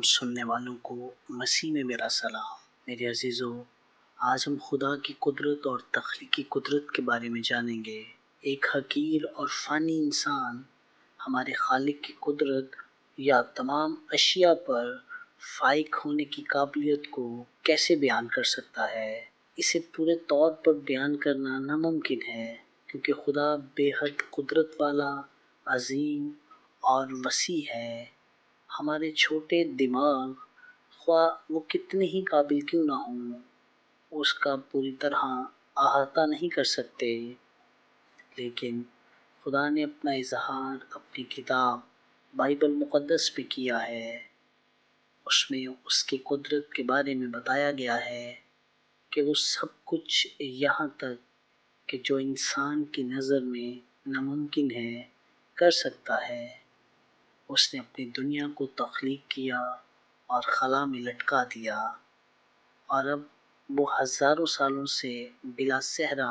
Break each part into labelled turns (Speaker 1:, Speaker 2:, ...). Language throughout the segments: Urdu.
Speaker 1: تمام سننے والوں کو مسیح میں میرا سلام۔ میرے عزیزو، آج ہم خدا کی قدرت اور تخلیقی قدرت کے بارے میں جانیں گے۔ ایک حقیر اور فانی انسان ہمارے خالق کی قدرت یا تمام اشیاء پر فائق ہونے کی قابلیت کو کیسے بیان کر سکتا ہے؟ اسے پورے طور پر بیان کرنا ناممکن ہے، کیونکہ خدا بے حد قدرت والا، عظیم اور وسیع ہے۔ ہمارے چھوٹے دماغ، خواہ وہ کتنے ہی قابل کیوں نہ ہوں، اس کا پوری طرح احاطہ نہیں کر سکتے، لیکن خدا نے اپنا اظہار اپنی کتاب بائبل مقدس پہ کیا ہے۔ اس میں اس کی قدرت کے بارے میں بتایا گیا ہے کہ وہ سب کچھ یہاں تک کہ جو انسان کی نظر میں ناممکن ہے کر سکتا ہے۔ اس نے اپنی دنیا کو تخلیق کیا اور خلا میں لٹکا دیا، اور اب وہ ہزاروں سالوں سے بلا صحرا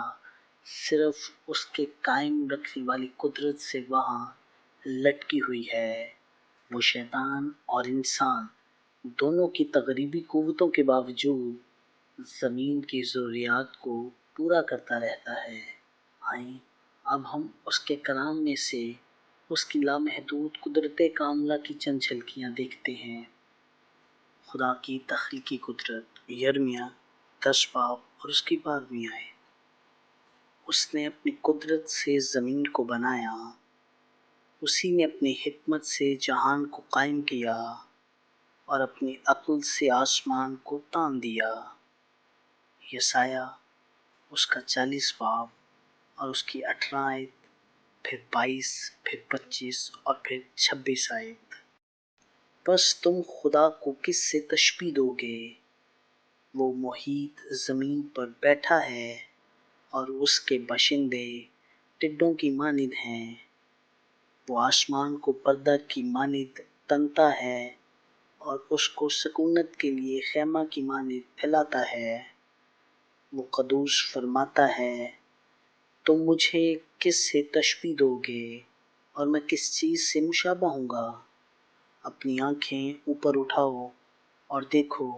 Speaker 1: صرف اس کے قائم رکھنے والی قدرت سے وہاں لٹکی ہوئی ہے۔ وہ شیطان اور انسان دونوں کی تغریبی قوتوں کے باوجود زمین کی ضروریات کو پورا کرتا رہتا ہے۔ آئیں اب ہم اس کے کلام میں سے اس کی لامحدود قدرت کاملہ کی چند جھلکیاں دیکھتے ہیں۔ خدا کی تخلیقی قدرت، یرمیہ 10 باب اور اس کی 12ویں آیت۔ اس نے اپنی قدرت سے زمین کو بنایا، اسی نے اپنی حکمت سے جہان کو قائم کیا اور اپنی عقل سے آسمان کو تان دیا۔ یسایہ اس کا 40 باب اور اس کی 18 آیت، پھر 22، پھر 25 اور پھر 26 آیت۔ بس تم خدا کو کس سے تشبیہ دو گے؟ وہ محیط زمین پر بیٹھا ہے اور اس کے باشندے ٹڈوں کی مانند ہیں۔ وہ آسمان کو پردہ کی مانند تنتا ہے اور اس کو سکونت کے لیے خیمہ کی مانند پھیلاتا ہے۔ وہ قدوس فرماتا ہے، تم مجھے کس سے تشبیہ دو گے اور میں کس چیز سے مشابہ ہوں گا؟ اپنی آنکھیں اوپر اٹھاؤ اور دیکھو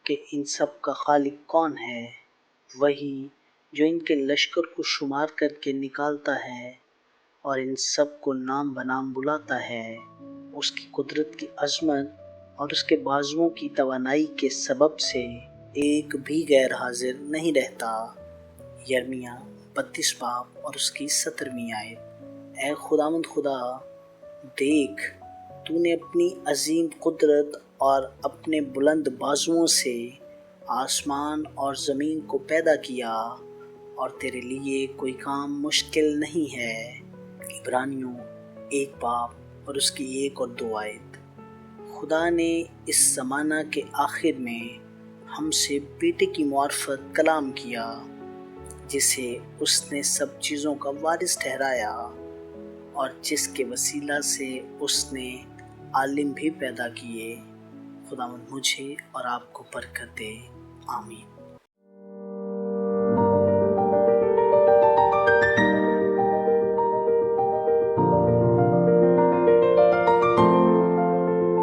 Speaker 1: کہ ان سب کا خالق کون ہے۔ وہی جو ان کے لشکر کو شمار کر کے نکالتا ہے اور ان سب کو نام بنام بلاتا ہے۔ اس کی قدرت کی عظمت اور اس کے بازوؤں کی توانائی کے سبب سے ایک بھی غیر حاضر نہیں رہتا۔ یرمیہ 32 باب اور اس کی 17ویں آیت۔ اے خداوند خدا، دیکھ، تو نے اپنی عظیم قدرت اور اپنے بلند بازوؤں سے آسمان اور زمین کو پیدا کیا، اور تیرے لیے کوئی کام مشکل نہیں ہے۔ عبرانیوں 1 باب اور اس کی 1 اور 2 آیت۔ خدا نے اس زمانہ کے آخر میں ہم سے بیٹے کی معرفت کلام کیا، جسے اس نے سب چیزوں کا وارث ٹھہرایا، اور جس کے وسیلہ سے اس نے عالم بھی پیدا کیے۔ خداوند مجھے اور آپ کو برکت دے، آمین۔